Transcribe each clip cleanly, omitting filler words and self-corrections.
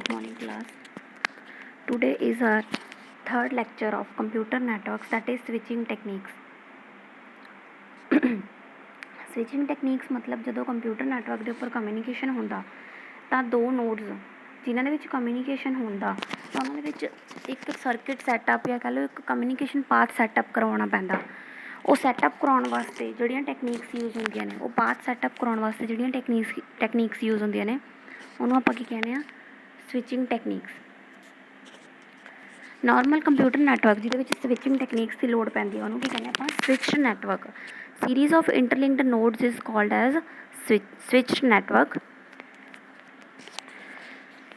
Good morning, class. Today is our third lecture of computer networks, that is switching techniques. Switching techniques ਮਤਲਬ ਜਦੋਂ computer network ਦੇ ਉੱਪਰ communication ਹੁੰਦਾ ਤਾਂ ਦੋ ਨੋਡਸ ਜਿਨ੍ਹਾਂ ਦੇ ਵਿੱਚ ਕਮਿਊਨੀਕੇਸ਼ਨ ਹੁੰਦਾ ਤਾਂ ਉਹਨਾਂ ਦੇ ਵਿੱਚ ਇੱਕ ਸਰਕਿਟ ਸੈਟਅਪ ਜਾਂ ਕਹਿ ਲਓ ਇੱਕ ਕਮਿਊਨੀਕੇਸ਼ਨ ਪਾਥ ਸੈਟਅਪ ਕਰਵਾਉਣਾ ਪੈਂਦਾ। ਉਹ ਸੈਟਅਪ ਕਰਾਉਣ ਵਾਸਤੇ ਜਿਹੜੀਆਂ ਟੈਕਨੀਕਸ ਯੂਜ਼ ਹੁੰਦੀਆਂ ਨੇ, ਉਹ ਪਾਥ ਸੈਟਅਪ ਕਰਾਉਣ ਵਾਸਤੇ ਜਿਹੜੀਆਂ ਟੈਕਨੀਕਸ ਯੂਜ਼ ਹੁੰਦੀਆਂ ਨੇ ਉਹਨੂੰ ਆਪਾਂ ਕੀ ਕਹਿੰਦੇ ਹਾਂ, switching techniques. Normal computer network ਜਿਹਦੇ ਵਿੱਚ ਸਵਿਚਿੰਗ ਟੈਕਨੀਕਸ ਦੀ ਲੋੜ ਪੈਂਦੀ ਹੈ ਉਹਨੂੰ ਕੀ ਕਹਿੰਦੇ ਆਪਾਂ, switched network. Series of interlinked nodes is called as switched network.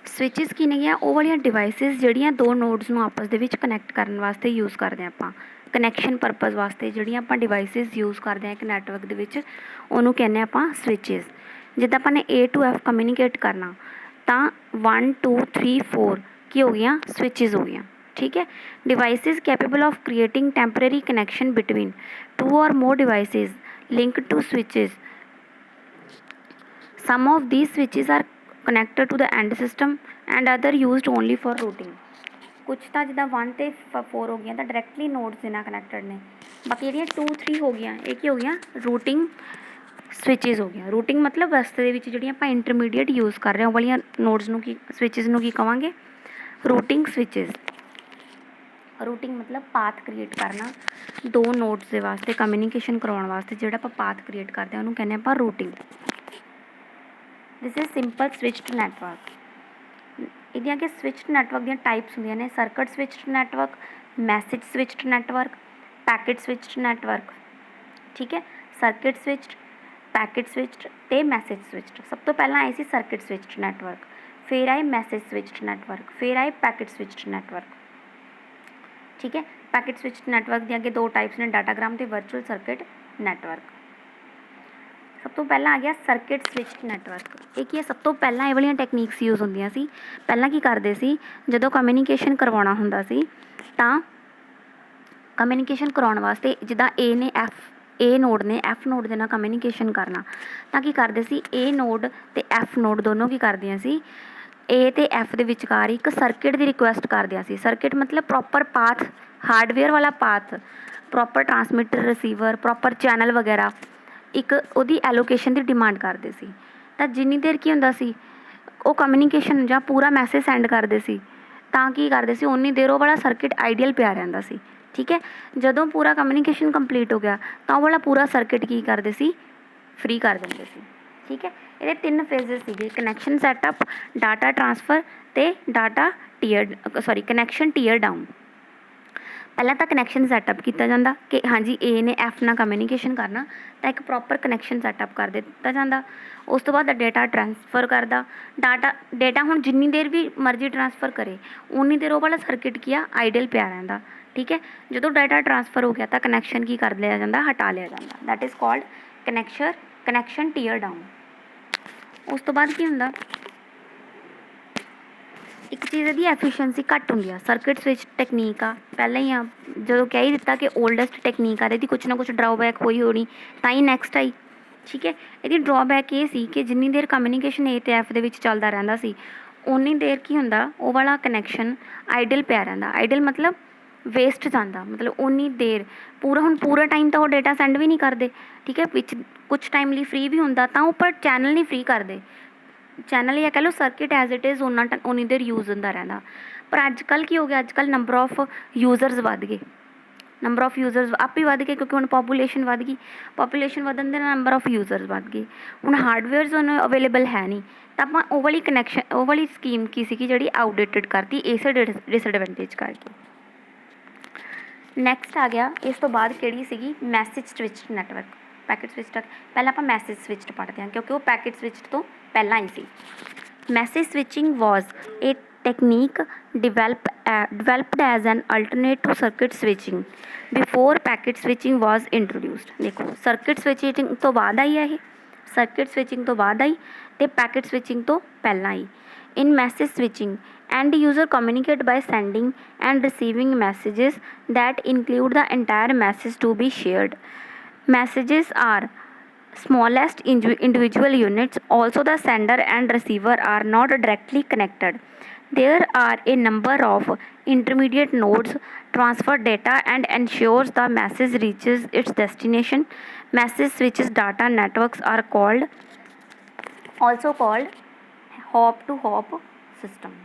Switches ਕੀ ਨੇ, ਉਹ ਵਾਲੀਆਂ ਡਿਵਾਈਸਿਸ ਜਿਹੜੀਆਂ ਦੋ ਨੋਡਸ ਨੂੰ ਆਪਸ ਦੇ ਵਿੱਚ ਕਨੈਕਟ ਕਰਨ ਵਾਸਤੇ ਯੂਜ਼ ਕਰਦੇ ਹਾਂ ਆਪਾਂ, ਕਨੈਕਸ਼ਨ ਪਰਪਜ਼ ਵਾਸਤੇ ਜਿਹੜੀਆਂ ਆਪਾਂ ਡਿਵਾਈਸਿਸ ਯੂਜ਼ ਕਰਦੇ ਹਾਂ ਇੱਕ ਨੈਟਵਰਕ ਦੇ ਵਿੱਚ ਉਹਨੂੰ ਕਹਿੰਦੇ ਆਪਾਂ ਸਵਿਚਿਸ। ਜਿੱਦਾਂ ਆਪਾਂ ਨੇ A to F ਕਮਿਊਨੀਕੇਟ ਕਰਨਾ ਤਾਂ 1 2 3 4 ਕੀ ਹੋ ਗਈਆਂ, ਸਵਿਚਿਸ ਹੋ ਗਈਆਂ। ठीक है। Devices capable of creating temporary connection between two और मोर devices linked to switches. Some of these switches are connected to the end system and other used only for routing. कुछ ਤਾਂ ਜਿੱਦਾਂ 1 ਤੇ 4 ਹੋ ਗਈਆਂ ਤਾਂ ਡਾਇਰੈਕਟਲੀ ਨੋਡਸ ਦੇ ਨਾਲ ਕਨੈਕਟਡ ਨੇ, ਬਾਕੀ ਜਿਹੜੀਆਂ 2 3 ਹੋ ਗਈਆਂ ਇਹ ਕੀ ਹੋ ਗਈਆਂ, ਰੂਟਿੰਗ ਸਵਿਚਿਸ ਹੋ ਗਈਆਂ। ਰੂਟਿੰਗ ਮਤਲਬ ਰਸਤੇ ਦੇ ਵਿੱਚ ਜਿਹੜੀਆਂ ਆਪਾਂ ਇੰਟਰਮੀਡੀਏਟ ਯੂਜ਼ ਕਰ ਰਹੇ ਹਾਂ ਉਹ ਵਾਲੀਆਂ ਨੋਡਸ ਨੂੰ ਕੀ, ਸਵਿਚਿਸ ਨੂੰ ਕੀ ਕਹਾਂਗੇ, ਰੂਟਿੰਗ ਸਵਿਚਿਸ। ਰੂਟਿੰਗ ਮਤਲਬ ਪਾਥ ਕ੍ਰੀਏਟ ਕਰਨਾ, ਦੋ ਨੋਡਸ ਦੇ ਵਾਸਤੇ ਕਮਿਊਨੀਕੇਸ਼ਨ ਕਰਵਾਉਣ ਵਾਸਤੇ ਜਿਹੜਾ ਆਪਾਂ ਪਾਥ ਕ੍ਰੀਏਟ ਕਰਦੇ ਹਾਂ ਉਹਨੂੰ ਕਹਿੰਦੇ ਆਪਾਂ routing. This is simple switched network. ਇਹਦੀਆਂ ਕਿ ਸਵਿਚਡ ਨੈਟਵਰਕ ਦੀਆਂ ਟਾਈਪਸ ਹੁੰਦੀਆਂ ਨੇ, circuit switched network, message switched network, packet switched network. ਠੀਕ ਹੈ, ਸਰਕਟ ਸਵਿਚਡ, ਪੈਕਟ ਸਵਿਚਡ ਅਤੇ ਮੈਸੇਜ ਸਵਿਚਡ। ਸਭ ਤੋਂ ਪਹਿਲਾਂ ਆਏ ਸੀ ਸਰਕਟ ਸਵਿਚਡ ਨੈਟਵਰਕ, ਫਿਰ ਆਏ ਮੈਸੇਜ ਸਵਿਚਡ ਨੈਟਵਰਕ, ਫਿਰ ਆਏ ਪੈਕਟ ਸਵਿਚਡ ਨੈਟਵਰਕ। ठीक है, पैकेट स्विच नैटवर्क दी अगे दो टाइप्स ने, डाटाग्राम ते वर्चुअल सर्किट नैटवर्क। सब तो पहला आ गया सर्किट स्विच नैटवर्क। ये की है, सब तो पहला ये वाली टैक्नीक्स यूज़ होंदियां सी। पहला की करते सी, जदों कम्यूनीकेशन करवाउणा हुंदा सी तां कम्यूनीकेशन करवाउण वास्ते जिद्दां ए नोड ने एफ नोड दे नाल कम्यूनीकेशन करना तां की करदे सी, ए नोड ते एफ नोड दोनों की करदियां सी ए ते एफ ਦੇ ਵਿਚਕਾਰ ਇੱਕ ਸਰਕਿਟ ਦੀ ਰਿਕੁਐਸਟ ਕਰਦਿਆਂ ਸੀ। ਸਰਕਿਟ ਮਤਲਬ ਪ੍ਰੋਪਰ ਪਾਥ, ਹਾਰਡਵੇਅਰ ਵਾਲਾ path, proper transmitter, receiver, proper channel ਵਗੈਰਾ, ਇੱਕ ਉਹਦੀ ਐਲੋਕੇਸ਼ਨ ਦੀ ਡਿਮਾਂਡ ਕਰਦੇ ਸੀ। ਤਾਂ ਜਿੰਨੀ ਦੇਰ ਕੀ ਹੁੰਦਾ ਸੀ, ਉਹ ਕਮਿਊਨੀਕੇਸ਼ਨ ਜਾਂ ਪੂਰਾ ਮੈਸੇਜ ਸੈਂਡ ਕਰਦੇ ਸੀ ਤਾਂ ਕੀ ਕਰਦੇ ਸੀ, ਉਨੀ ਦੇਰ ਉਹ ਵਾਲਾ ਸਰਕਿਟ ਆਈਡੀਅਲ ਪਿਆ ਰਹਿੰਦਾ ਸੀ। ਠੀਕ ਹੈ, ਜਦੋਂ ਪੂਰਾ ਕਮਿਊਨੀਕੇਸ਼ਨ ਕੰਪਲੀਟ ਹੋ ਗਿਆ ਤਾਂ ਉਹ ਵਾਲਾ ਪੂਰਾ ਸਰਕਿਟ ਕੀ ਕਰਦੇ ਸੀ, ਫ੍ਰੀ ਕਰ ਦਿੰਦੇ ਸੀ। ਠੀਕ ਹੈ, ਇਹਦੇ 3 ਫੇਜ਼ਸ ਸੀਗੇ, ਕਨੈਕਸ਼ਨ ਸੈਟਅਪ, ਡਾਟਾ ਟਰਾਂਸਫਰ ਅਤੇ ਕਨੈਕਸ਼ਨ ਟੀਅਰ ਡਾਊਨ। ਪਹਿਲਾਂ ਤਾਂ ਕਨੈਕਸ਼ਨ ਸੈਟਅਪ ਕੀਤਾ ਜਾਂਦਾ ਕਿ ਹਾਂਜੀ ਏ ਨੇ ਐਫ ਨਾਲ ਕਮਿਊਨੀਕੇਸ਼ਨ ਕਰਨਾ ਤਾਂ ਇੱਕ ਪ੍ਰੋਪਰ ਕਨੈਕਸ਼ਨ ਸੈਟਅਪ ਕਰ ਦਿੱਤਾ ਜਾਂਦਾ। ਉਸ ਤੋਂ ਬਾਅਦ ਡੇਟਾ ਟਰਾਂਸਫਰ ਕਰਦਾ, ਡੇਟਾ ਹੁਣ ਜਿੰਨੀ ਦੇਰ ਵੀ ਮਰਜ਼ੀ ਟਰਾਂਸਫਰ ਕਰੇ ਉਨੀ ਦੇਰ ਉਹ ਵਾਲਾ ਸਰਕਿਟ ਕੀ ਆ, ਆਈਡੀਅਲ ਪਿਆ ਰਹਿੰਦਾ। ਠੀਕ ਹੈ, ਜਦੋਂ ਡਾਟਾ ਟਰਾਂਸਫਰ ਹੋ ਗਿਆ ਤਾਂ ਕਨੈਕਸ਼ਨ ਕੀ ਕਰ ਲਿਆ ਜਾਂਦਾ, ਹਟਾ ਲਿਆ ਜਾਂਦਾ। That is called connection tear down. ਉਸ ਤੋਂ ਬਾਅਦ ਕੀ ਹੁੰਦਾ, ਇੱਕ ਚੀਜ਼ ਇਹਦੀ ਐਫੀਸ਼ੀਐਂਸੀ ਘੱਟ ਹੁੰਦੀ ਆ। ਸਰਕਿਟ ਸਵਿਚ ਟੈਕਨੀਕ ਆ, ਪਹਿਲਾਂ ਹੀ ਆ ਜਦੋਂ ਕਹਿ ਹੀ ਦਿੱਤਾ ਕਿ ਓਲਡੈਸਟ ਟੈਕਨੀਕ ਆ, ਇਹਦੀ ਕੁਛ ਨਾ ਕੁਛ ਡਰਾਬੈਕ ਹੋਣੀ ਤਾਂ ਹੀ ਨੈਕਸਟ ਆਈ। ਠੀਕ ਹੈ, ਇਹਦੀ ਡਰਾਬੈਕ ਇਹ ਸੀ ਕਿ ਜਿੰਨੀ ਦੇਰ ਕਮਿਊਨੀਕੇਸ਼ਨ ਏ ਅਤੇ ਐਫ ਦੇ ਵਿੱਚ ਚੱਲਦਾ ਰਹਿੰਦਾ ਸੀ ਉਨੀ ਦੇਰ ਕੀ ਹੁੰਦਾ, ਉਹ ਵਾਲਾ ਕਨੈਕਸ਼ਨ ਆਈਡਲ ਪਿਆ ਰਹਿੰਦਾ। ਆਈਡਲ ਮਤਲਬ ਵੇਸਟ ਜਾਂਦਾ, ਮਤਲਬ ਉਨੀ ਦੇਰ ਹੁਣ ਪੂਰਾ ਟਾਈਮ ਤਾਂ ਉਹ ਡੇਟਾ ਸੈਂਡ ਵੀ ਨਹੀਂ ਕਰਦੇ। ਠੀਕ ਹੈ, ਵਿੱਚ ਕੁਛ ਟਾਈਮ ਲਈ ਫ੍ਰੀ ਵੀ ਹੁੰਦਾ ਤਾਂ ਉਹ ਪਰ ਚੈਨਲ ਨਹੀਂ ਫ੍ਰੀ ਕਰਦੇ। ਚੈਨਲ ਜਾਂ ਕਹਿ ਲਓ ਸਰਕਿਟ ਐਜ਼ ਇਟ ਇਜ਼ ਉਨੀ ਦੇਰ ਯੂਜ਼ ਹੁੰਦਾ ਰਹਿੰਦਾ। ਪਰ ਅੱਜ ਕੱਲ੍ਹ ਕੀ ਹੋ ਗਿਆ, ਅੱਜ ਕੱਲ੍ਹ ਨੰਬਰ ਆਫ ਯੂਜ਼ਰਸ ਵੱਧ ਗਏ, ਨੰਬਰ ਆਫ ਯੂਜ਼ਰਸ ਆਪੇ ਵੱਧ ਗਏ ਕਿਉਂਕਿ ਹੁਣ ਪਾਪੂਲੇਸ਼ਨ ਵੱਧ ਗਈ। ਪਾਪੂਲੇਸ਼ਨ ਵਧਣ ਦੇ ਨਾਲ ਨੰਬਰ ਆਫ ਯੂਜ਼ਰਸ ਵੱਧ ਗਏ। ਹੁਣ ਹਾਰਡਵੇਅਰਸ ਉਹਨੂੰ ਅਵੇਲੇਬਲ ਹੈ ਨਹੀਂ ਤਾਂ ਆਪਾਂ ਉਹ ਵਾਲੀ ਸਕੀਮ ਕੀ ਸੀਗੀ ਜਿਹੜੀ ਆਊਟਡੇਟਡ ਕਰਤੀ ਇਸੇ ਡਿਸਐਡਵਾਂਟੇਜ ਕਰਕੇ। ਨੈਕਸਟ ਆ ਗਿਆ ਇਸ ਤੋਂ ਬਾਅਦ ਕਿਹੜੀ ਸੀਗੀ, message switched network. Packet switched, ਪਹਿਲਾਂ ਆਪਾਂ ਮੈਸੇਜ ਸਵਿਚਡ ਪੜ੍ਹਦੇ ਹਾਂ ਕਿਉਂਕਿ ਉਹ ਪੈਕਟ ਸਵਿਚਡ ਤੋਂ ਪਹਿਲਾਂ ਹੀ ਸੀ। Message switching was a technique developed as an alternate to circuit switching before packet switching was introduced। ਦੇਖੋ ਸਰਕਿਟ ਸਵਿਚਿੰਗ ਤੋਂ ਬਾਅਦ ਆਈ ਹੈ ਇਹ, ਸਰਕਿਟ ਸਵਿਚਿੰਗ ਤੋਂ ਬਾਅਦ ਆਈ ਅਤੇ ਪੈਕਟ ਸਵਿਚਿੰਗ ਤੋਂ ਪਹਿਲਾਂ ਆਈ। In message switching, end user communicate by sending and receiving messages that include the entire message to be shared. Messages are smallest individual units. Also, the sender and receiver are not directly connected. There are a number of intermediate nodes transfer data and ensures the message reaches its destination. Message switches data networks are also called hop to hop system.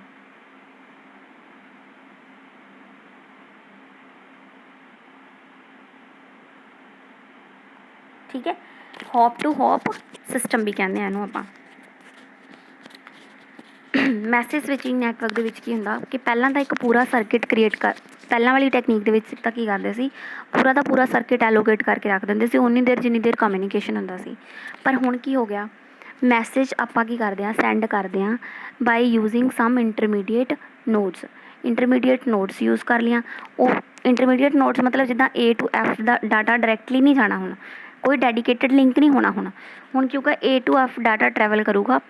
ठीक है, hop to hop system भी कहते हैं ਇਹਨੂੰ ਆਪਾਂ। Message switching network ਦੇ ਵਿੱਚ ਕੀ ਹੁੰਦਾ ਕਿ ਪਹਿਲਾਂ ਤਾਂ ਇੱਕ ਪੂਰਾ ਸਰਕਿਟ ਕ੍ਰੀਏਟ ਪਹਿਲਾਂ ਵਾਲੀ ਟੈਕਨੀਕ ਦੇ ਵਿੱਚ ਤਾਂ ਕੀ ਕਰਦੇ ਸੀ, ਪੂਰਾ ਦਾ ਪੂਰਾ ਸਰਕਿਟ ਐਲੋਕੇਟ ਕਰਕੇ ਰੱਖ ਦਿੰਦੇ ਸੀ ਉਨੀ ਦੇਰ ਜਿੰਨੀ ਦੇਰ ਕਮਿਊਨੀਕੇਸ਼ਨ ਹੁੰਦਾ ਸੀ। ਪਰ ਹੁਣ ਕੀ ਹੋ ਗਿਆ, ਮੈਸੇਜ ਆਪਾਂ ਕੀ ਕਰਦੇ ਹਾਂ, ਸੈਂਡ ਕਰਦੇ ਹਾਂ by using some intermediate nodes. Intermediate nodes use ਕਰ ਲਿਆ। ਉਹ ਇੰਟਰਮੀਡੀਏਟ ਨੋਡਸ ਮਤਲਬ ਜਿੱਦਾਂ A to F the data directly ਨਹੀਂ ਜਾਣਾ, ਹੁਣ ਕੋਈ ਡੈਡੀਕੇਟਡ ਲਿੰਕ ਨਹੀਂ ਹੋਣਾ। ਹੁਣ ਕਿਉਂਕਿ A to F data travel ਕਰੂਗਾ,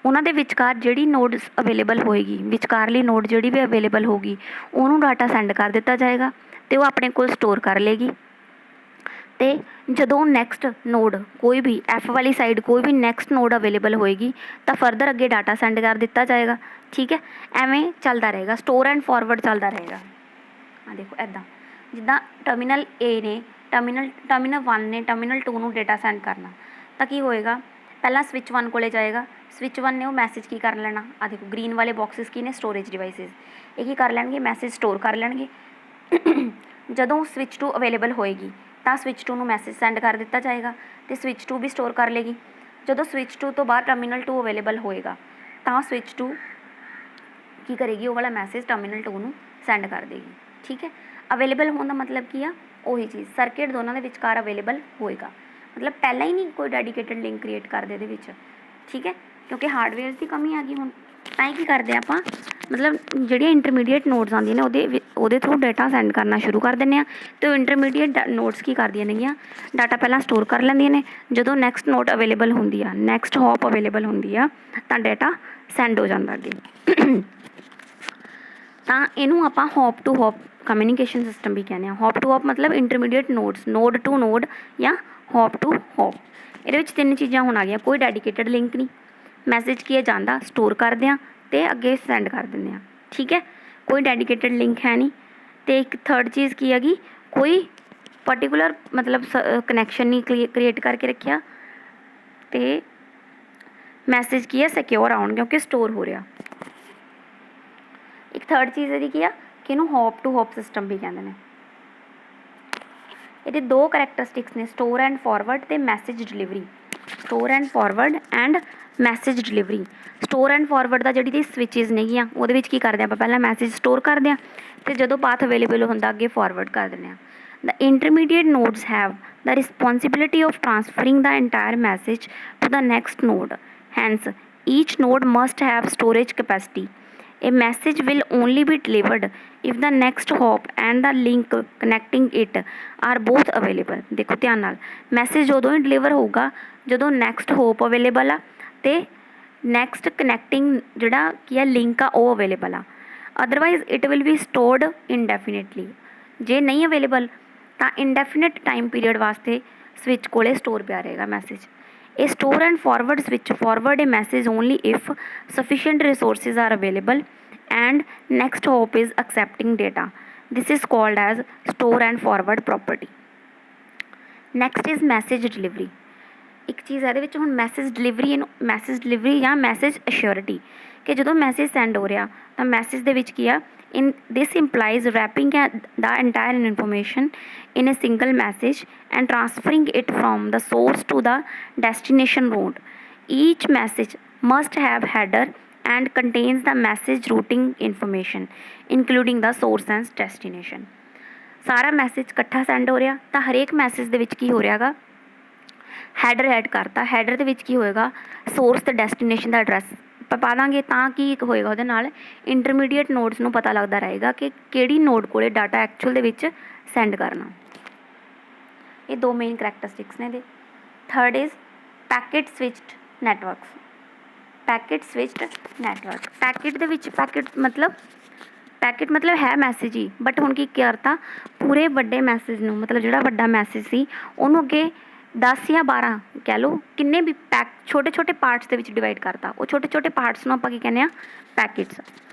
ਉਹਨਾਂ ਦੇ ਵਿਚਕਾਰ ਜਿਹੜੀ ਨੋਡ ਅਵੇਲੇਬਲ ਹੋਏਗੀ, ਵਿਚਕਾਰਲੀ ਨੋਡ ਜਿਹੜੀ ਵੀ ਅਵੇਲੇਬਲ ਹੋਊਗੀ ਉਹਨੂੰ ਡਾਟਾ ਸੈਂਡ ਕਰ ਦਿੱਤਾ ਜਾਏਗਾ ਅਤੇ ਉਹ ਆਪਣੇ ਕੋਲ ਸਟੋਰ ਕਰ ਲਏਗੀ। ਅਤੇ ਜਦੋਂ ਨੈਕਸਟ ਨੋਡ ਕੋਈ ਵੀ F ਵਾਲੀ ਸਾਈਡ ਕੋਈ ਵੀ ਨੈਕਸਟ ਨੋਡ ਅਵੇਲੇਬਲ ਹੋਏਗੀ ਤਾਂ ਫਰਦਰ ਅੱਗੇ ਡਾਟਾ ਸੈਂਡ ਕਰ ਦਿੱਤਾ ਜਾਏਗਾ। ਠੀਕ ਹੈ, ਐਵੇਂ ਚੱਲਦਾ ਰਹੇਗਾ, ਸਟੋਰ ਐਂਡ ਫੋਰਵਰਡ ਚੱਲਦਾ ਰਹੇਗਾ। ਆ ਦੇਖੋ ਇੱਦਾਂ, ਜਿੱਦਾਂ ਟਰਮੀਨਲ A ਨੇ ਟਰਮੀਨਲ 1 ਨੇ ਟਰਮੀਨਲ 2 ਨੂੰ ਡੇਟਾ ਸੈਂਡ ਕਰਨਾ ਤਾਂ ਕੀ ਹੋਏਗਾ, ਪਹਿਲਾਂ ਸਵਿਚ 1 ਕੋਲ ਜਾਏਗਾ। ਸਵਿਚ 1 ਨੇ ਉਹ ਮੈਸੇਜ ਕੀ ਕਰ ਲੈਣਾ, ਆ ਦੇਖੋ ਗ੍ਰੀਨ ਵਾਲੇ ਬਾਕਸਿਸ ਕੀ ਨੇ, ਸਟੋਰੇਜ ਡਿਵਾਈਸਿਸ। ਇਹ ਕੀ ਕਰ ਲੈਣਗੇ, ਮੈਸੇਜ ਸਟੋਰ ਕਰ ਲੈਣਗੇ। ਜਦੋਂ ਸਵਿਚ 2 ਅਵੇਲੇਬਲ ਹੋਏਗੀ ਤਾਂ ਸਵਿਚ 2 ਨੂੰ ਮੈਸੇਜ ਸੈਂਡ ਕਰ ਦਿੱਤਾ ਜਾਏਗਾ ਅਤੇ ਸਵਿਚ 2 ਵੀ ਸਟੋਰ ਕਰ ਲਏਗੀ। ਜਦੋਂ ਸਵਿਚ 2 ਤੋਂ ਬਾਅਦ ਟਰਮੀਨਲ 2 ਅਵੇਲੇਬਲ ਹੋਏਗਾ ਤਾਂ ਸਵਿਚ 2 ਕੀ ਕਰੇਗੀ, ਉਹ ਵਾਲਾ ਮੈਸੇਜ ਟਰਮੀਨਲ 2 ਨੂੰ ਸੈਂਡ ਕਰ ਦੇਗੀ। ਠੀਕ ਹੈ, ਅਵੇਲੇਬਲ ਹੋਣ ਦਾ ਮਤਲਬ ਕੀ ਆ, ਉਹੀ ਚੀਜ਼ ਸਰਕਿਟ ਦੋਨਾਂ ਦੇ ਵਿਚਕਾਰ ਅਵੇਲੇਬਲ ਹੋਏਗਾ। ਮਤਲਬ ਪਹਿਲਾਂ ਹੀ ਨਹੀਂ ਕੋਈ ਡੈਡੀਕੇਟਡ ਲਿੰਕ ਕ੍ਰੀਏਟ ਕਰਦੇ ਇਹਦੇ ਵਿੱਚ। ਠੀਕ ਹੈ, ਕਿਉਂਕਿ ਹਾਰਡਵੇਅਰ ਦੀ ਕਮੀ ਆ ਗਈ ਹੁਣ, ਤਾਂ ਹੀ ਕੀ ਕਰਦੇ ਆਪਾਂ, ਮਤਲਬ ਜਿਹੜੀਆਂ ਇੰਟਰਮੀਡੀਏਟ ਨੋਡਸ ਆਉਂਦੀਆਂ ਨੇ ਉਹਦੇ ਥਰੂ ਡਾਟਾ ਸੈਂਡ ਕਰਨਾ ਸ਼ੁਰੂ ਕਰ ਦਿੰਦੇ ਹਾਂ ਅਤੇ ਉਹ ਇੰਟਰਮੀਡੀਏਟ ਨੋਡਸ ਕੀ ਕਰਦੀਆਂ ਨੇਗੀਆਂ, ਡਾਟਾ ਪਹਿਲਾਂ ਸਟੋਰ ਕਰ ਲੈਂਦੀਆਂ ਨੇ। ਜਦੋਂ ਨੈਕਸਟ ਨੋਡ ਅਵੇਲੇਬਲ ਹੁੰਦੀ ਆ, ਨੈਕਸਟ ਹੌਪ ਅਵੇਲੇਬਲ ਹੁੰਦੀ ਆ ਤਾਂ ਡਾਟਾ ਸੈਂਡ ਹੋ ਜਾਂਦਾ ਅੱਗੇ। ਤਾਂ ਇਹਨੂੰ ਆਪਾਂ hop to hop communication system ਵੀ ਕਹਿੰਦੇ ਹਾਂ। ਹੌਪ ਟੂ ਹੌਪ ਮਤਲਬ intermediate nodes, node to node ਜਾਂ ਹੌਪ ਟੂ ਹੌਪ। ਇਹਦੇ ਵਿੱਚ 3 ਚੀਜ਼ਾਂ ਹੁਣ ਆ ਗਈਆਂ, ਕੋਈ ਡੈਡੀਕੇਟਡ ਲਿੰਕ ਨਹੀਂ, ਮੈਸੇਜ ਕੀ ਹੈ ਜਾਂਦਾ ਸਟੋਰ ਕਰਦੇ ਹਾਂ ਅਤੇ ਅੱਗੇ ਸੈਂਡ ਕਰ ਦਿੰਦੇ ਹਾਂ। ਠੀਕ ਹੈ, ਕੋਈ ਡੈਡੀਕੇਟਡ ਲਿੰਕ ਹੈ ਨਹੀਂ। ਅਤੇ ਇੱਕ ਥਰਡ ਚੀਜ਼ ਕੀ ਹੈਗੀ, ਕੋਈ ਪਰਟੀਕੂਲਰ ਮਤਲਬ ਕਨੈਕਸ਼ਨ ਨਹੀਂ ਕ੍ਰੀਏਟ ਕਰਕੇ ਰੱਖਿਆ ਅਤੇ ਮੈਸੇਜ ਕੀ ਹੈ ਸਿਕਿਉਰ ਆਉਣ ਕਿਉਂਕਿ ਸਟੋਰ ਹੋ ਰਿਹਾ। ਇੱਕ ਥਰਡ ਚੀਜ਼ ਇਹਦੀ ਕੀ ਆ ਕਿ ਇਹਨੂੰ ਹੌਪ ਟੂ ਹੌਪ ਸਿਸਟਮ ਵੀ ਕਹਿੰਦੇ ਨੇ। ਇਹਦੇ 2 ਕਰੈਕਟਰਿਸਟਿਕਸ ਨੇ, ਸਟੋਰ ਐਂਡ ਫੋਰਵਰਡ ਅਤੇ message delivery. Store and forward and message delivery. Store and forward ਦਾ ਜਿਹੜੀ ਦੀ ਸਵਿਚਿਸ ਨੇਗੀਆਂ ਉਹਦੇ ਵਿੱਚ ਕੀ ਕਰਦੇ ਆਪਾਂ, ਪਹਿਲਾਂ ਮੈਸੇਜ ਸਟੋਰ ਕਰਦੇ ਹਾਂ ਅਤੇ ਜਦੋਂ ਪਾਥ ਅਵੇਲੇਬਲ ਹੁੰਦਾ ਅੱਗੇ ਫੋਰਵਰਡ ਕਰ ਦਿੰਦੇ ਹਾਂ। The intermediate nodes have the responsibility of transferring the entire message to the next node, hence each node must have storage capacity. A message will only be delivered if the next hop and the link connecting it are both available. ਦੇਖੋ ਧਿਆਨ ਨਾਲ, message ਉਦੋਂ ਹੀ deliver ਹੋਊਗਾ ਜਦੋਂ next hop available ਆ ਅਤੇ next connecting ਜਿਹੜਾ ਕੀ ਆ ਲਿੰਕ ਆ ਉਹ ਅਵੇਲੇਬਲ ਆ। Otherwise it will be stored indefinitely. ਜੇ ਨਹੀਂ ਅਵੇਲੇਬਲ ਤਾਂ ਇਨਡੈਫੀਨੇਟ ਟਾਈਮ ਪੀਰੀਅਡ ਵਾਸਤੇ ਸਵਿਚ ਕੋਲੇ ਸਟੋਰ ਪਿਆ ਰਹੇਗਾ message. A store and forward switch forward a message only if sufficient resources are available and next hop is accepting data. This is called as store and forward property. Next is message delivery. ਇੱਕ ਚੀਜ਼ ਇਹਦੇ ਵਿੱਚ ਹੁਣ message delivery ਜਾਂ message ਅਸ਼ੋਰਿਟੀ, ਕਿ ਜਦੋਂ message send ਹੋ ਰਿਹਾ ਤਾਂ ਮੈਸੇਜ ਦੇ ਵਿੱਚ ਕੀ ਆ, in this implies wrapping the entire information in a single message and transferring it from the source to the destination node. Each message must have header and contains the message routing information including the source and destination. ਸਾਰਾ message ਇਕੱਠਾ send ਹੋ ਰਿਹਾ ਤਾਂ ਹਰੇਕ message ਦੇ ਵਿੱਚ ਕੀ ਹੋ ਰਿਹਾ ਗਾ, ਹੈਡਰ ਐਡ ਕਰਤਾ। ਹੈਡਰ ਦੇ ਵਿੱਚ ਕੀ ਹੋਏਗਾ, ਸੋਰਸ ਅਤੇ ਡੈਸਟੀਨੇਸ਼ਨ ਦਾ ਐਡਰੈਸ ਪਾ ਦਾਂਗੇ ਤਾਂ ਕੀ ਇੱਕ ਹੋਏਗਾ, ਉਹਦੇ ਨਾਲ ਇੰਟਰਮੀਡੀਏਟ ਨੋਡਸ ਨੂੰ ਪਤਾ ਲੱਗਦਾ ਰਹੇਗਾ ਕਿ ਕਿਹੜੀ ਨੋਡ ਕੋਲ ਡਾਟਾ ਐਕਚੁਅਲ ਦੇ ਵਿੱਚ ਸੈਂਡ ਕਰਨਾ। ਇਹ 2 ਮੇਨ ਕਰੈਕਟਰਿਸਟਿਕਸ ਨੇ ਇਹਦੇ। Third is packet switched networks. Packet switched network, packet ਦੇ ਵਿੱਚ ਪੈਕਟ ਮਤਲਬ ਹੈ ਮੈਸੇਜ ਹੀ, ਬਟ ਹੁਣ ਕੀ ਕਰਤਾ, ਪੂਰੇ ਵੱਡੇ ਮੈਸੇਜ ਨੂੰ ਮਤਲਬ ਜਿਹੜਾ ਵੱਡਾ ਮੈਸੇਜ ਸੀ ਉਹਨੂੰ ਅੱਗੇ 10 ਜਾਂ 12 ਕਹਿ ਲਓ ਕਿੰਨੇ ਵੀ ਛੋਟੇ ਛੋਟੇ ਪਾਰਟਸ ਦੇ ਵਿੱਚ ਡਿਵਾਈਡ ਕਰਤਾ। ਉਹ ਛੋਟੇ ਛੋਟੇ ਪਾਰਟਸ ਨੂੰ ਆਪਾਂ ਕੀ ਕਹਿੰਦੇ ਹਾਂ, packets.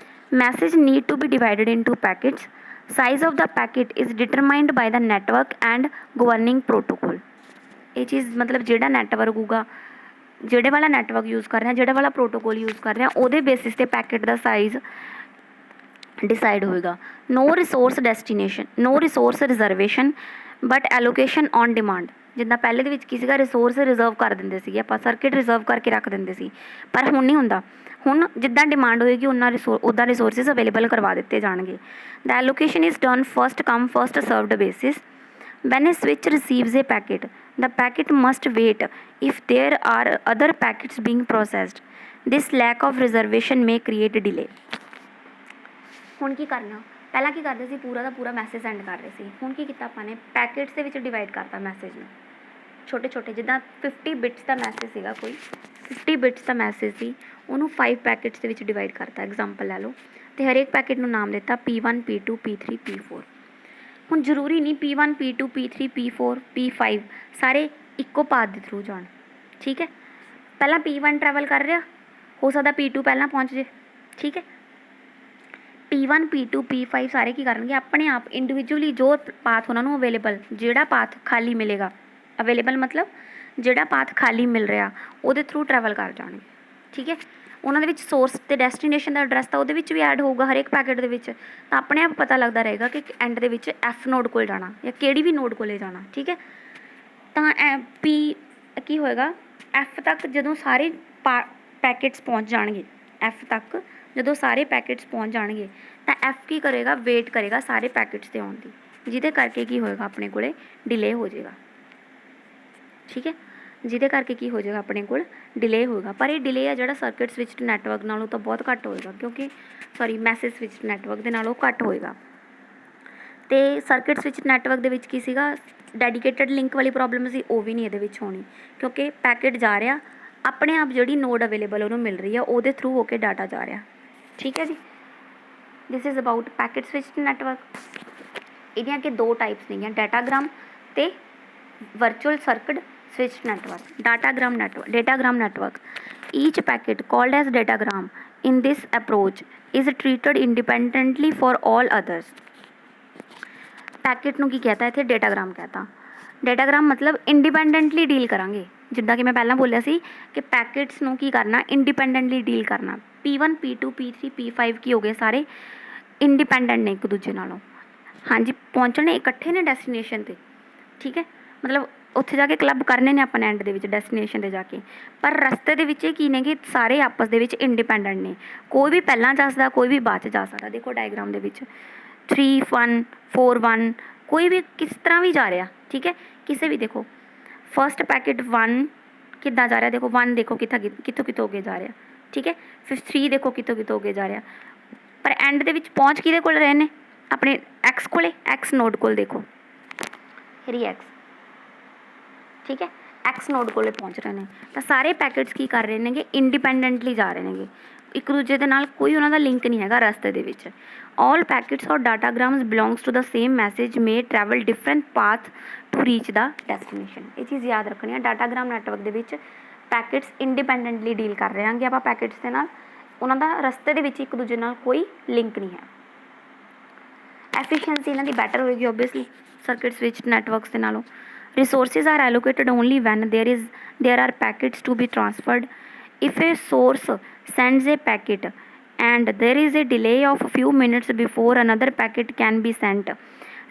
Message need to be divided into packets. Size of the packet is determined by the network and governing protocol. ये चीज़ मतलब ਜਿਹੜਾ ਨੈਟਵਰਕ ਹੋਊਗਾ, ਜਿਹੜੇ ਵਾਲਾ ਨੈਟਵਰਕ ਯੂਜ਼ ਕਰ ਰਿਹਾ, ਜਿਹੜੇ ਵਾਲਾ ਪ੍ਰੋਟੋਕੋਲ ਯੂਜ਼ ਕਰ ਰਿਹਾ, ਉਹਦੇ ਬੇਸਿਸ 'ਤੇ ਪੈਕੇਟ ਦਾ ਸਾਈਜ਼ ਡਿਸਾਈਡ ਹੋਏਗਾ। No resource destination, no resource reservation but allocation on demand. ਜਿੱਦਾਂ ਪਹਿਲੇ ਦੇ ਵਿੱਚ ਕੀ ਸੀਗਾ, ਰਿਸੋਰਸ ਰਿਜ਼ਰਵ ਕਰ ਦਿੰਦੇ ਸੀਗੇ ਆਪਾਂ, ਸਰਕਿਟ ਰਿਜ਼ਰਵ ਕਰਕੇ ਰੱਖ ਦਿੰਦੇ ਸੀ, ਪਰ ਹੁਣ ਨਹੀਂ ਹੁੰਦਾ। ਹੁਣ ਜਿੱਦਾਂ ਡਿਮਾਂਡ ਹੋਏਗੀ ਉੱਦਾਂ ਰਿਸੋਰਸਿਸ ਅਵੇਲੇਬਲ ਕਰਵਾ ਦਿੱਤੇ ਜਾਣਗੇ। The allocation is done first come first served basis. When a switch receives a packet, the packet must wait if there are other packets being processed. This lack of reservation may create delay. ਹੁਣ ਕੀ ਕਰਨਾ, ਪਹਿਲਾਂ ਕੀ ਕਰਦੇ ਸੀ, ਪੂਰਾ ਦਾ ਪੂਰਾ message send ਕਰ ਰਹੇ ਸੀ। ਹੁਣ ਕੀ ਕੀਤਾ ਆਪਾਂ ਨੇ, ਪੈਕੇਟਸ ਦੇ ਵਿੱਚ ਡਿਵਾਈਡ ਕਰਤਾ ਮੈਸੇਜ ਨੂੰ, ਛੋਟੇ ਛੋਟੇ। ਜਿੱਦਾਂ 50 ਬਿਟਸ ਦਾ ਮੈਸੇਜ ਸੀਗਾ, ਕੋਈ 50 ਬਿਟਸ ਦਾ ਮੈਸੇਜ ਸੀ, ਉਹਨੂੰ 5 ਪੈਕੇਟਸ ਦੇ ਵਿੱਚ ਡਿਵਾਈਡ ਕਰਤਾ। ਐਗਜ਼ਾਮਪਲ ਲੈ ਲਓ, ਅਤੇ ਹਰੇਕ ਪੈਕੇਟ ਨੂੰ ਨਾਮ ਦਿੱਤਾ P1 P2 P3 P4। ਹੁਣ ਜ਼ਰੂਰੀ ਨਹੀਂ P1 P2 P3 P4 P5 ਸਾਰੇ ਇੱਕੋ ਪਾਥ ਦੇ ਥਰੂ ਜਾਣ, ਠੀਕ ਹੈ। ਪਹਿਲਾਂ P1 ਟਰੈਵਲ ਕਰ ਰਿਹਾ, ਹੋ ਸਕਦਾ P2 ਪਹਿਲਾਂ ਪਹੁੰਚ ਜੇ, ਠੀਕ ਹੈ। P1 P2 P5 ਸਾਰੇ ਕੀ ਕਰਨਗੇ, ਆਪਣੇ ਆਪ ਇੰਡੀਵਿਜੂਅਲੀ ਜੋ ਪਾਥ ਉਹਨਾਂ ਨੂੰ ਅਵੇਲੇਬਲ, ਜਿਹੜਾ ਪਾਥ ਖਾਲੀ ਮਿਲੇਗਾ, ਅਵੇਲੇਬਲ ਮਤਲਬ ਜਿਹੜਾ ਪਾਥ ਖਾਲੀ ਮਿਲ ਰਿਹਾ ਉਹਦੇ ਥਰੂ ਟਰੈਵਲ ਕਰ ਜਾਣਗੇ, ਠੀਕ ਹੈ। ਉਹਨਾਂ ਦੇ ਵਿੱਚ ਸੋਰਸ ਅਤੇ ਡੈਸਟੀਨੇਸ਼ਨ ਦਾ ਐਡਰੈਸ ਤਾਂ ਉਹਦੇ ਵਿੱਚ ਵੀ ਐਡ ਹੋਊਗਾ ਹਰੇਕ ਪੈਕੇਟ ਦੇ ਵਿੱਚ, ਤਾਂ ਆਪਣੇ ਆਪ ਪਤਾ ਲੱਗਦਾ ਰਹੇਗਾ ਕਿ ਐਂਡ ਦੇ ਵਿੱਚ F ਨੋਡ ਕੋਲ ਜਾਣਾ ਜਾਂ ਕਿਹੜੀ ਵੀ ਨੋਡ ਕੋਲੇ ਜਾਣਾ, ਠੀਕ ਹੈ। ਤਾਂ ਕੀ ਹੋਏਗਾ, F ਤੱਕ ਜਦੋਂ ਸਾਰੇ ਪੈਕੇਟਸ ਪਹੁੰਚ ਜਾਣਗੇ, F ਤੱਕ ਜਦੋਂ ਸਾਰੇ ਪੈਕੇਟਸ ਪਹੁੰਚ ਜਾਣਗੇ ਤਾਂ F ਕੀ ਕਰੇਗਾ, ਵੇਟ ਕਰੇਗਾ ਸਾਰੇ ਪੈਕੇਟਸ 'ਤੇ ਆਉਣ ਦੀ, ਜਿਹਦੇ ਕਰਕੇ ਕੀ ਹੋਏਗਾ, ਆਪਣੇ ਕੋਲੇ ਡਿਲੇ ਹੋ ਜਾਏਗਾ, ਠੀਕ ਹੈ। ਜਿਹਦੇ ਕਰਕੇ ਕੀ ਹੋ ਜਾਏਗਾ, ਆਪਣੇ ਕੋਲ ਡਿਲੇ ਹੋਏਗਾ। ਪਰ ਇਹ ਡਿਲੇ ਆ ਜਿਹੜਾ ਸਰਕਿਟ ਸਵਿਚਡ ਨੈਟਵਰਕ ਨਾਲੋਂ ਤਾਂ ਬਹੁਤ ਘੱਟ ਹੋਏਗਾ, ਕਿਉਂਕਿ ਮੈਸੇਜ ਸਵਿਚਡ ਨੈਟਵਰਕ ਦੇ ਨਾਲੋਂ ਘੱਟ ਹੋਏਗਾ। ਅਤੇ ਸਰਕਿਟ ਸਵਿਚਡ ਨੈਟਵਰਕ ਦੇ ਵਿੱਚ ਕੀ ਸੀਗਾ, ਡੈਡੀਕੇਟਡ ਲਿੰਕ ਵਾਲੀ ਪ੍ਰੋਬਲਮ ਸੀ, ਉਹ ਵੀ ਨਹੀਂ ਇਹਦੇ ਵਿੱਚ ਹੋਣੀ, ਕਿਉਂਕਿ ਪੈਕੇਟ ਜਾ ਰਿਹਾ ਆਪਣੇ ਆਪ, ਜਿਹੜੀ ਨੋਡ ਅਵੇਲੇਬਲ ਉਹਨੂੰ ਮਿਲ ਰਹੀ ਆ, ਉਹਦੇ ਥਰੂ ਹੋ ਕੇ ਡਾਟਾ ਜਾ ਰਿਹਾ, ਠੀਕ ਹੈ ਜੀ। This is about packet switched network. ਇਹਦੀਆਂ ਕਿ ਦੋ ਟਾਈਪਸ ਨੇਗੀਆਂ, ਡਾਟਾਗ੍ਰਾਮ ਅਤੇ virtual circuit switched network. Datagram network. Each packet called as datagram in this approach is treated independently for all others. Packet ਨੂੰ ਕੀ ਕਹਤਾ ਇੱਥੇ, ਡੇਟਾਗ੍ਰਾਮ ਕਹਤਾ। ਡੇਟਾਗ੍ਰਾਮ ਮਤਲਬ ਇੰਡੀਪੈਂਡੈਂਟਲੀ ਡੀਲ ਕਰਾਂਗੇ, ਜਿੱਦਾਂ ਕਿ ਮੈਂ ਪਹਿਲਾਂ ਬੋਲਿਆ ਸੀ ਕਿ ਪੈਕੇਟਸ ਨੂੰ ਕੀ ਕਰਨਾ, ਇੰਡੀਪੈਂਡੈਂਟਲੀ ਡੀਲ ਕਰਨਾ। P1 P2 P3 P5 ਕੀ ਹੋ ਗਏ, ਸਾਰੇ ਇੰਡੀਪੈਂਡੈਂਟ ਨੇ ਇੱਕ ਦੂਜੇ ਨਾਲੋਂ, ਹਾਂਜੀ ਪਹੁੰਚਣੇ ਇਕੱਠੇ ਨੇ ਡੈਸਟੀਨੇਸ਼ਨ 'ਤੇ, ਠੀਕ ਹੈ। ਮਤਲਬ ਉੱਥੇ ਜਾ ਕੇ ਕਲੱਬ ਕਰਨੇ ਨੇ ਆਪਾਂ ਨੇ ਐਂਡ ਦੇ ਵਿੱਚ ਡੈਸਟੀਨੇਸ਼ਨ 'ਤੇ ਜਾ ਕੇ, ਪਰ ਰਸਤੇ ਦੇ ਵਿੱਚ ਇਹ ਕੀ ਨੇਗੇ, ਸਾਰੇ ਆਪਸ ਦੇ ਵਿੱਚ ਇੰਡੀਪੈਂਡੈਂਟ ਨੇ, ਕੋਈ ਵੀ ਪਹਿਲਾਂ ਜਾ ਸਕਦਾ, ਕੋਈ ਵੀ ਬਾਅਦ 'ਚ ਜਾ ਸਕਦਾ। ਦੇਖੋ ਡਾਇਗਰਾਮ ਦੇ ਵਿੱਚ 3 1 4 1 ਕੋਈ ਵੀ ਕਿਸ ਤਰ੍ਹਾਂ ਵੀ ਜਾ ਰਿਹਾ, ਠੀਕ ਹੈ। ਕਿਸੇ ਵੀ ਦੇਖੋ ਫਸਟ ਪੈਕੇਟ 1 ਕਿੱਦਾਂ ਜਾ ਰਿਹਾ, ਦੇਖੋ 1 ਦੇਖੋ ਕਿੱਥੋਂ ਅੱਗੇ ਜਾ ਰਿਹਾ, ਠੀਕ ਹੈ। ਫਿਰ 3 ਦੇਖੋ ਕਿੱਥੋਂ ਅੱਗੇ ਜਾ ਰਿਹਾ, ਪਰ ਐਂਡ ਦੇ ਵਿੱਚ ਪਹੁੰਚ ਕਿਹਦੇ ਕੋਲ ਰਹੇ ਨੇ, ਆਪਣੇ X ਕੋਲੇ, X ਨੋਡ ਕੋਲ ਦੇਖੋ X, ਠੀਕ ਹੈ। X ਨੋਡ ਕੋਲੇ ਪਹੁੰਚ ਰਹੇ ਨੇ, ਤਾਂ ਸਾਰੇ ਪੈਕੇਟਸ ਕੀ ਕਰ ਰਹੇ ਨੇਗੇ, ਇੰਡੀਪੈਂਡੈਂਟਲੀ ਜਾ ਰਹੇ ਨੇਗੇ, ਇੱਕ ਦੂਜੇ ਦੇ ਨਾਲ ਕੋਈ ਉਹਨਾਂ ਦਾ ਲਿੰਕ ਨਹੀਂ ਹੈਗਾ ਰਸਤੇ ਦੇ ਵਿੱਚ। All packets or datagrams belongs to the same message may travel different path to reach the destination. ਇਹ ਚੀਜ਼ ਯਾਦ ਰੱਖਣੀ ਹੈ, ਡਾਟਾਗ੍ਰਾਮ ਨੈਟਵਰਕ ਦੇ ਵਿੱਚ ਪੈਕੇਟਸ ਇੰਡੀਪੈਂਡੈਂਟਲੀ ਡੀਲ ਕਰ ਰਹੇ ਹਾਂਗੇ ਆਪਾਂ ਪੈਕੇਟਸ ਦੇ ਨਾਲ, ਉਹਨਾਂ ਦਾ ਰਸਤੇ ਦੇ ਵਿੱਚ ਇੱਕ ਦੂਜੇ ਨਾਲ ਕੋਈ ਲਿੰਕ ਨਹੀਂ ਹੈ। ਐਫੀਸ਼ੀਐਂਸੀ ਇਹਨਾਂ ਦੀ ਬੈਟਰ ਹੋਏਗੀ ਓਬਵੀਅਸਲੀ ਸਰਕਿਟ ਸਵਿਚਡ ਨੈਟਵਰਕਸ ਦੇ ਨਾਲੋਂ। Resources are allocated only when there are packets to be transferred. If a source sends a packet and there is a delay of a few minutes before another packet can be sent,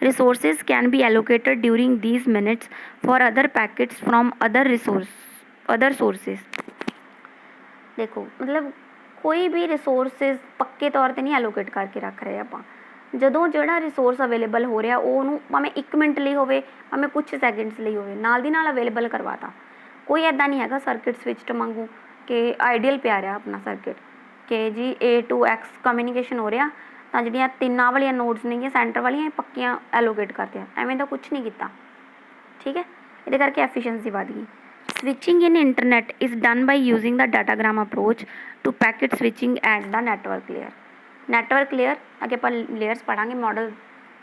resources can be allocated during these minutes for other packets from other sources. देखो मतलब कोई भी resources पक्के तौर पर नहीं allocate करके रख रहे ਆਪਾਂ, ਜਦੋਂ ਜਿਹੜਾ ਰਿਸੋਰਸ ਅਵੇਲੇਬਲ ਹੋ ਰਿਹਾ ਉਹਨੂੰ ਭਾਵੇਂ 1 ਮਿੰਟ ਲਈ ਹੋਵੇ, ਭਾਵੇਂ ਕੁਛ ਸੈਕਿੰਡਸ ਲਈ ਹੋਵੇ, ਨਾਲ ਦੀ ਨਾਲ ਅਵੇਲੇਬਲ ਕਰਵਾਤਾ। ਕੋਈ ਇੱਦਾਂ ਨਹੀਂ ਹੈਗਾ ਸਰਕਿਟ ਸਵਿਚਡ ਵਾਂਗੂ ਕਿ ਆਈਡੀਅਲ ਪਿਆ ਰਿਹਾ ਆਪਣਾ ਸਰਕਿਟ ਕਿ ਜੀ A to X ਕਮਿਊਨੀਕੇਸ਼ਨ ਹੋ ਰਿਹਾ, ਤਾਂ ਜਿਹੜੀਆਂ ਤਿੰਨਾਂ ਵਾਲੀਆਂ ਨੋਡਸ ਨੇਗੀਆਂ ਸੈਂਟਰ ਵਾਲੀਆਂ, ਇਹ ਪੱਕੀਆਂ ਐਲੋਕੇਟ ਕਰਤੀਆਂ, ਐਵੇਂ ਦਾ ਕੁਛ ਨਹੀਂ ਕੀਤਾ, ਠੀਕ ਹੈ। ਇਹਦੇ ਕਰਕੇ ਐਫੀਸ਼ੀਐਂਸੀ ਵੱਧ ਗਈ। Switching in internet is done by using the datagram approach to packet switching at the network layer. Network layer ਅੱਗੇ ਆਪਾਂ ਲੇਅਰਸ ਪੜ੍ਹਾਂਗੇ ਮੋਡਲ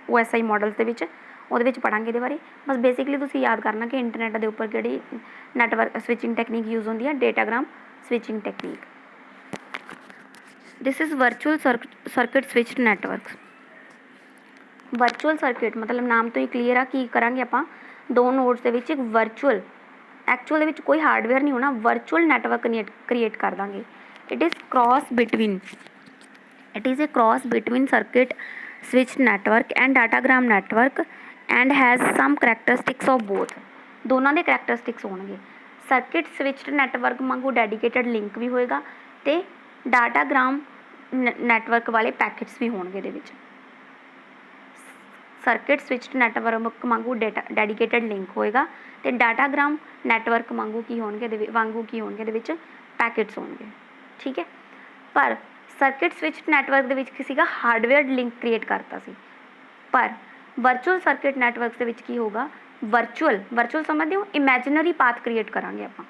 OSI ਮੋਡਲਸ ਦੇ ਵਿੱਚ, ਉਹਦੇ ਵਿੱਚ ਪੜ੍ਹਾਂਗੇ ਇਹਦੇ ਬਾਰੇ। ਬਸ ਬੇਸਿਕਲੀ ਤੁਸੀਂ ਯਾਦ ਕਰਨਾ ਕਿ ਇੰਟਰਨੈਟ ਦੇ ਉੱਪਰ ਕਿਹੜੀ ਨੈਟਵਰਕ ਸਵਿਚਿੰਗ ਟੈਕਨੀਕ ਯੂਜ਼ ਹੁੰਦੀ ਹੈ, datagram switching technique. This is virtual circuit switched network. Virtual circuit मतलब नाम तो ही क्लीयर आ की करांगे ਆਪਾਂ दो नोड्स ਦੇ ਵਿੱਚ एक वर्चुअल एक्चुअल ਦੇ ਵਿੱਚ कोई हार्डवेयर नहीं होना, वर्चुअल नैटवर्क क्रिएट कर देंगे। It is cross between circuit switched network and datagram network and has some characteristics of both. दोनों के करैक्टरिस्टिक्स होंगे। सर्किट स्विच्ड नैटवर्क वांगू डेडिकेटेड लिंक भी होएगा तो डाटाग्राम नैटवर्क वाले पैकेट्स भी होंगे दे विच। सर्किट स्विच्ड नैटवर्क वांगू डेडिकेटेड लिंक होएगा तो डाटाग्राम नैटवर्क वांगू की होंगे पैकेट्स होंगे। ठीक है, पर सर्किट स्विच्ड नैटवर्क दे विच किसी का हार्डवेयर लिंक क्रिएट करता सी, पर वर्चुअल सर्किट नैटवर्क दे विच की होगा वर्चुअल समझते हो, इमेजिनरी पाथ क्रिएट करांगे आप।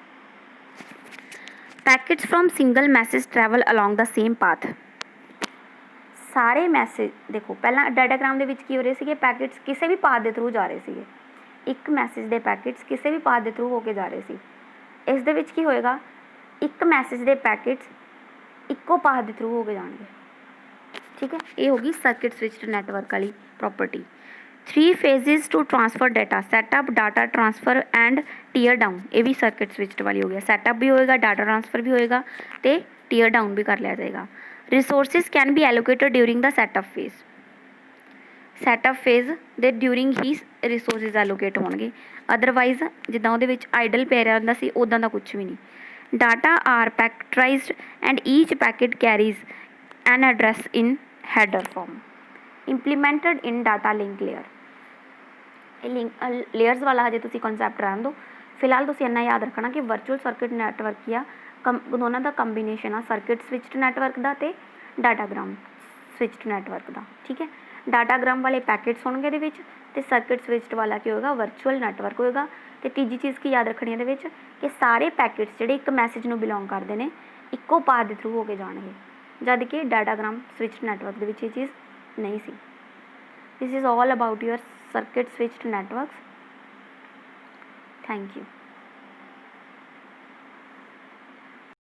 Packets from single message travel along the same path. सारे मैसेज देखो पहला डाटाग्राम दे विच की हो रहे थे, पैकेट्स किसी भी पाथ के थ्रू जा रहे थे, एक मैसेज के पैकेट्स किसी भी पाथ के थ्रू होके जा रहे थे। इस दे विच की होएगा एक मैसेज के पैकेट्स इक्को पाथ के थ्रू होके जाएंगे। ठीक है, ये होगी सर्किट स्विच्ड नैटवर्क वाली property. 3 phases to transfer data, setup, data transfer and tear down. ये भी सर्किट स्विच्ड वाली हो गया, सैटअप भी होएगा, डाटा ट्रांसफर भी होएगा तो टीयर डाउन भी कर लिया जाएगा। Resources can be allocated during the setup phase दे ड्यूरिंग ही रिसोर्सिस एलोकेट होणगे, अदरवाइज जिद्दां उहदे विच आइडल पे रहा हुंदा सी उदां दा कुछ भी नहीं। Data are packetized and each packet carries an address in header form implemented in data link layer. Link layers वाला हजे तुसीं कॉन्सैप्ट रहन दो, फिलहाल तुसीं इन्ना याद रखना कि वर्चुअल सर्किट नैटवर्क या दोनों का कंबीनेशन आ सर्किट स्विच्ड नैटवर्क का ते डाटाग्राम स्विच्ड नैटवर्क का। ठीक है, डाटाग्राम वाले पैकेट्स होंगे दे ते सर्किट स्विच्ड वाला की होगा वर्चुअल नैटवर्क होएगा। तो तीजी चीज़ की याद रखनी है कि सारे पैकेट्स जिहड़े एक मैसेज नूं बिलोंग करते हैं इक्को पाथ के थ्रू होके जाएंगे, जद कि डाटाग्राम स्विच्ड नैटवर्क दे विच ये चीज़ नहीं सी। This is all about your circuit switched networks. Thank you.